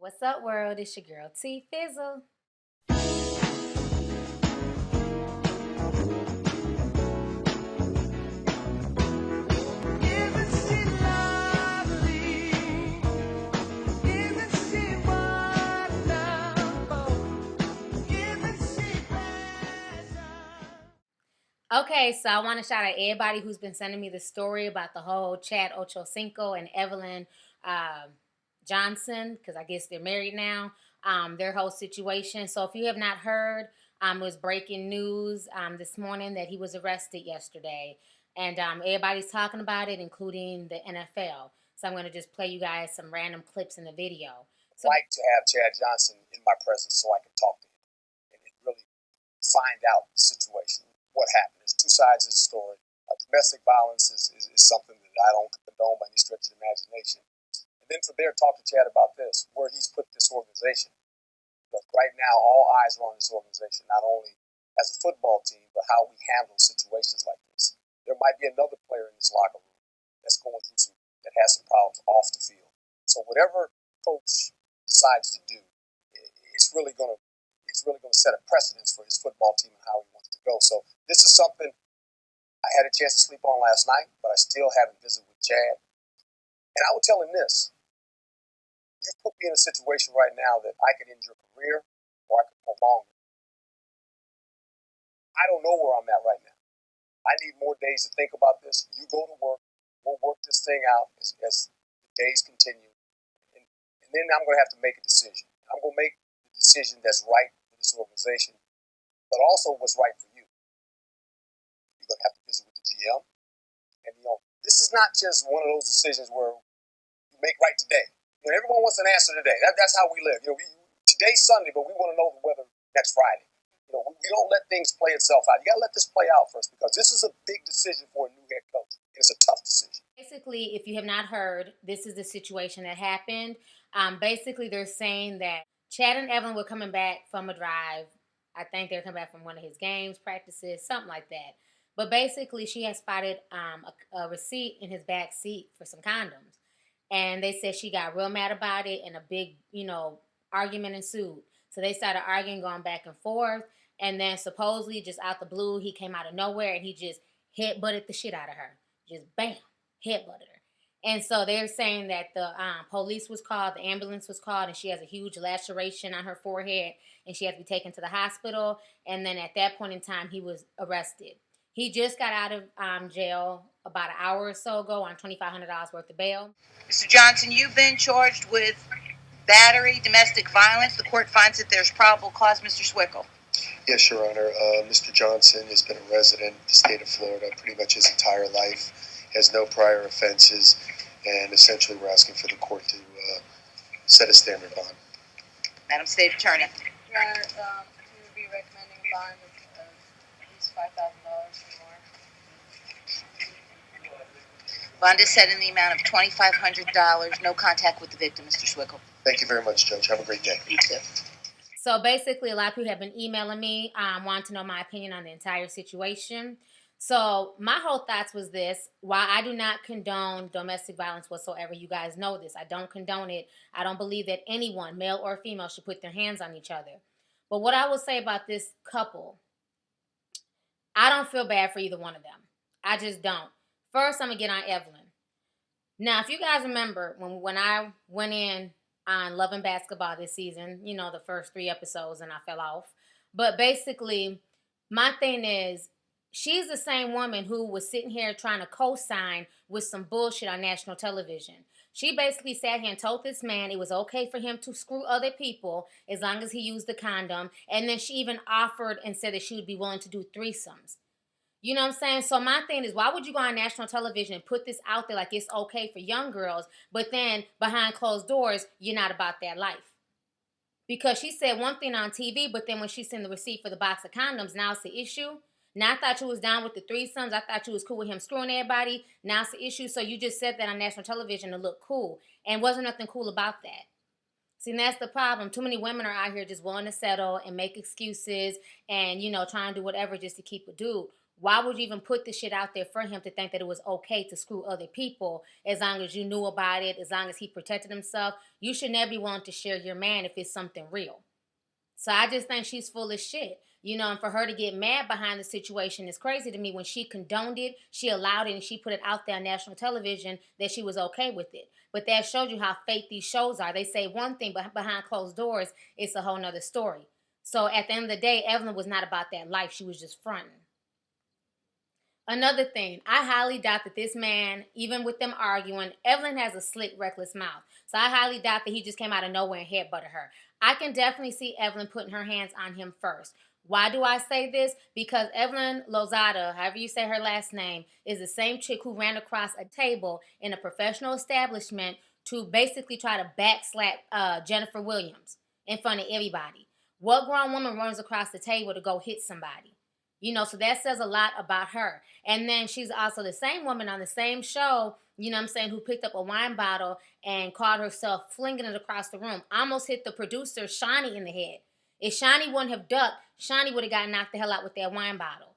What's up, world? It's your girl T Fizzle. Okay, so I want to shout out everybody who's been sending me the story about the whole Chad Ochocinco and Evelyn Johnson, because I guess they're married now. Their whole situation. So if you have not heard, it was breaking news this morning that he was arrested yesterday, and everybody's talking about it, including the NFL. So I'm going to just play you guys some random clips in the video. So, like to have Chad Johnson in my presence so I can talk to him and really find out the situation, what happened. There's two sides of the story. Domestic violence is something that I don't condone by any stretch of the imagination. And then from there, talk to Chad about this, where he's put this organization. But right now, all eyes are on this organization, not only as a football team, but how we handle situations like this. There might be another player in this locker room that's going through that has some problems off the field. So whatever coach decides to do, it's really going to set a precedence for his football team and how he wants to go. So this is something I had a chance to sleep on last night, but I still haven't visited with Chad. And I would tell him this: you put me in a situation right now that I could end your career or I could prolong it. I don't know where I'm at right now. I need more days to think about this. You go to work. We'll work this thing out as the days continue. And then I'm going to have to make a decision. I'm going to make the decision that's right for this organization, but also what's right for you. You're going to have to visit with the GM. And, this is not just one of those decisions where you make right today. Everyone wants an answer today. That's how we live. Today's Sunday, but we want to know the weather next Friday. We don't let things play itself out. You got to let this play out first, because this is a big decision for a new head coach. It's a tough decision. basically, if you have not heard, this is the situation that happened. Basically, they're saying that Chad and Evelyn were coming back from a drive. I think they're coming back from one of his games, practices, something like that. But basically, she had spotted a receipt in his back seat for some condoms. And they said she got real mad about it, and a big, argument ensued. So they started arguing, going back and forth. And then supposedly, just out the blue, he came out of nowhere and he just headbutted the shit out of her. Just bam, headbutted her. And so they're saying that the police was called, the ambulance was called, and she has a huge laceration on her forehead, and she had to be taken to the hospital. And then at that point in time, he was arrested. He just got out of jail about an hour or so ago on $2,500 worth of bail. Mr. Johnson, you've been charged with battery, domestic violence. The court finds that there's probable cause. Mr. Swickle. Yes, Your Honor. Mr. Johnson has been a resident of the state of Florida pretty much his entire life. He has no prior offenses, and essentially we're asking for the court to set a standard bond. Madam State Attorney. Your Honor, we would be recommending a bond of at least $5,000 or more. Bond is set in the amount of $2,500. No contact with the victim, Mr. Swickle. Thank you very much, Judge. Have a great day. You too. So basically, a lot of people have been emailing me, wanting to know my opinion on the entire situation. So my whole thoughts was this: while I do not condone domestic violence whatsoever, you guys know this. I don't condone it. I don't believe that anyone, male or female, should put their hands on each other. But what I will say about this couple, I don't feel bad for either one of them. I just don't. First, I'm going to get on Evelyn. Now, if you guys remember, when I went in on Love and Basketball this season, the first 3 episodes, and I fell off. But basically, my thing is, she's the same woman who was sitting here trying to co-sign with some bullshit on national television. She basically sat here and told this man it was okay for him to screw other people as long as he used the condom. And then she even offered and said that she would be willing to do threesomes. You know what I'm saying? So my thing is, why would you go on national television and put this out there like it's okay for young girls, but then behind closed doors, you're not about that life? Because she said one thing on TV, but then when she sent the receipt for the box of condoms, now it's the issue. Now I thought you was down with the threesomes. I thought you was cool with him screwing everybody. Now it's the issue. So you just said that on national television to look cool. And wasn't nothing cool about that. See, and that's the problem. Too many women are out here just willing to settle and make excuses and, trying to do whatever just to keep a dude. Why would you even put this shit out there for him to think that it was okay to screw other people as long as you knew about it, as long as he protected himself? You should never be willing to share your man if it's something real. So I just think she's full of shit. And for her to get mad behind the situation is crazy to me when she condoned it, she allowed it, and she put it out there on national television that she was okay with it. But that shows you how fake these shows are. They say one thing, but behind closed doors, it's a whole nother story. So at the end of the day, Evelyn was not about that life. She was just fronting. Another thing, I highly doubt that this man, even with them arguing, Evelyn has a slick, reckless mouth. So I highly doubt that he just came out of nowhere and headbutted her. I can definitely see Evelyn putting her hands on him first. Why do I say this? Because Evelyn Lozada, however you say her last name, is the same chick who ran across a table in a professional establishment to basically try to backslap Jennifer Williams in front of everybody. What grown woman runs across the table to go hit somebody? So that says a lot about her. And then she's also the same woman on the same show, who picked up a wine bottle and caught herself flinging it across the room. Almost hit the producer, Shawnee, in the head. If Shawnee wouldn't have ducked, Shawnee would have gotten knocked the hell out with that wine bottle.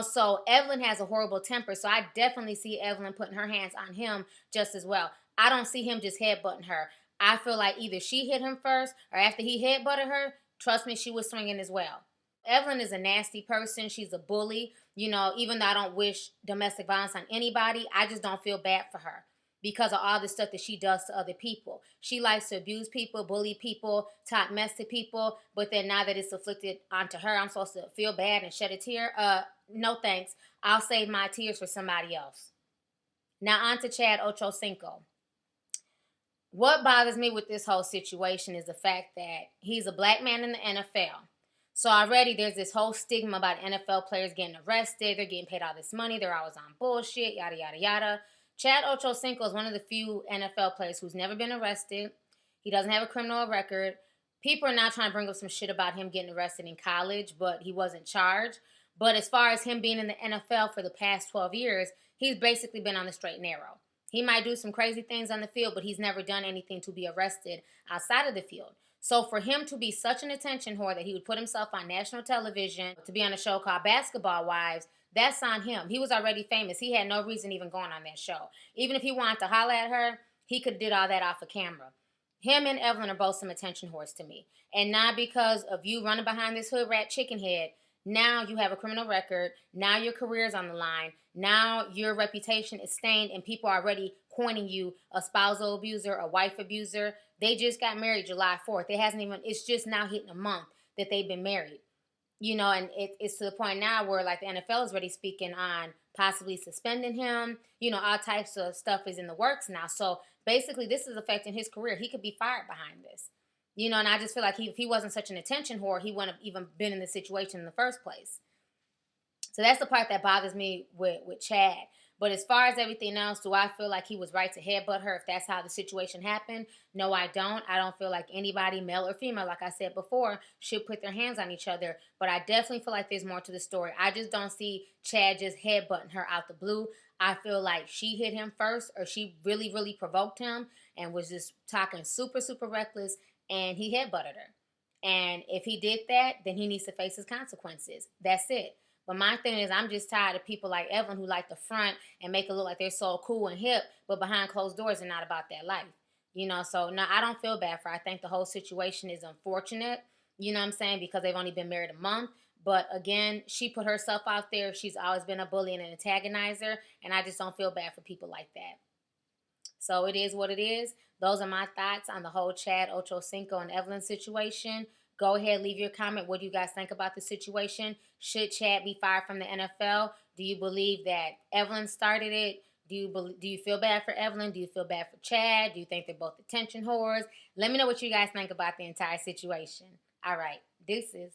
So Evelyn has a horrible temper, so I definitely see Evelyn putting her hands on him just as well. I don't see him just headbutting her. I feel like either she hit him first, or after he headbutted her, trust me, she was swinging as well. Evelyn is a nasty person. She's a bully. Even though I don't wish domestic violence on anybody, I just don't feel bad for her because of all the stuff that she does to other people. She likes to abuse people, bully people, talk mess to people, but then now that it's afflicted onto her, I'm supposed to feel bad and shed a tear? No thanks. I'll save my tears for somebody else. Now on to Chad Ochocinco. What bothers me with this whole situation is the fact that he's a black man in the NFL. So already there's this whole stigma about NFL players getting arrested. They're getting paid all this money. They're always on bullshit, yada, yada, yada. Chad Ochocinco is one of the few NFL players who's never been arrested. He doesn't have a criminal record. People are now trying to bring up some shit about him getting arrested in college, but he wasn't charged. But as far as him being in the NFL for the past 12 years, he's basically been on the straight and narrow. He might do some crazy things on the field, but he's never done anything to be arrested outside of the field. So for him to be such an attention whore that he would put himself on national television to be on a show called Basketball Wives, that's on him. He was already famous. He had no reason even going on that show. Even if he wanted to holler at her, he could have did all that off of camera. Him and Evelyn are both some attention whores to me. And not because of you running behind this hood rat chicken head. Now you have a criminal record. Now your career's on the line. Now your reputation is stained and people are already coining you a spousal abuser, a wife abuser. They just got married July 4th. It's just now hitting a month that they've been married. And it's to the point now where like the NFL is already speaking on possibly suspending him. All types of stuff is in the works now. So basically this is affecting his career. He could be fired behind this. And I just feel like if he wasn't such an attention whore, he wouldn't have even been in this situation in the first place. So that's the part that bothers me with Chad. But as far as everything else, do I feel like he was right to headbutt her if that's how the situation happened? No, I don't. I don't feel like anybody, male or female, like I said before, should put their hands on each other. But I definitely feel like there's more to the story. I just don't see Chad just headbutting her out the blue. I feel like she hit him first, or she really, really provoked him and was just talking super, super reckless, and he headbutted her. And if he did that, then he needs to face his consequences. That's it. But my thing is, I'm just tired of people like Evelyn who like to front and make it look like they're so cool and hip, but behind closed doors they're not about that life. So no, I don't feel bad for her. I think the whole situation is unfortunate, because they've only been married a month. But again, she put herself out there. She's always been a bully and an antagonizer, and I just don't feel bad for people like that. So it is what it is. Those are my thoughts on the whole Chad Ochocinco and Evelyn situation. Go ahead, leave your comment. What do you guys think about the situation? Should Chad be fired from the NFL? Do you believe that Evelyn started it? Do you feel bad for Evelyn? Do you feel bad for Chad? Do you think they're both attention whores? Let me know what you guys think about the entire situation. All right, deuces.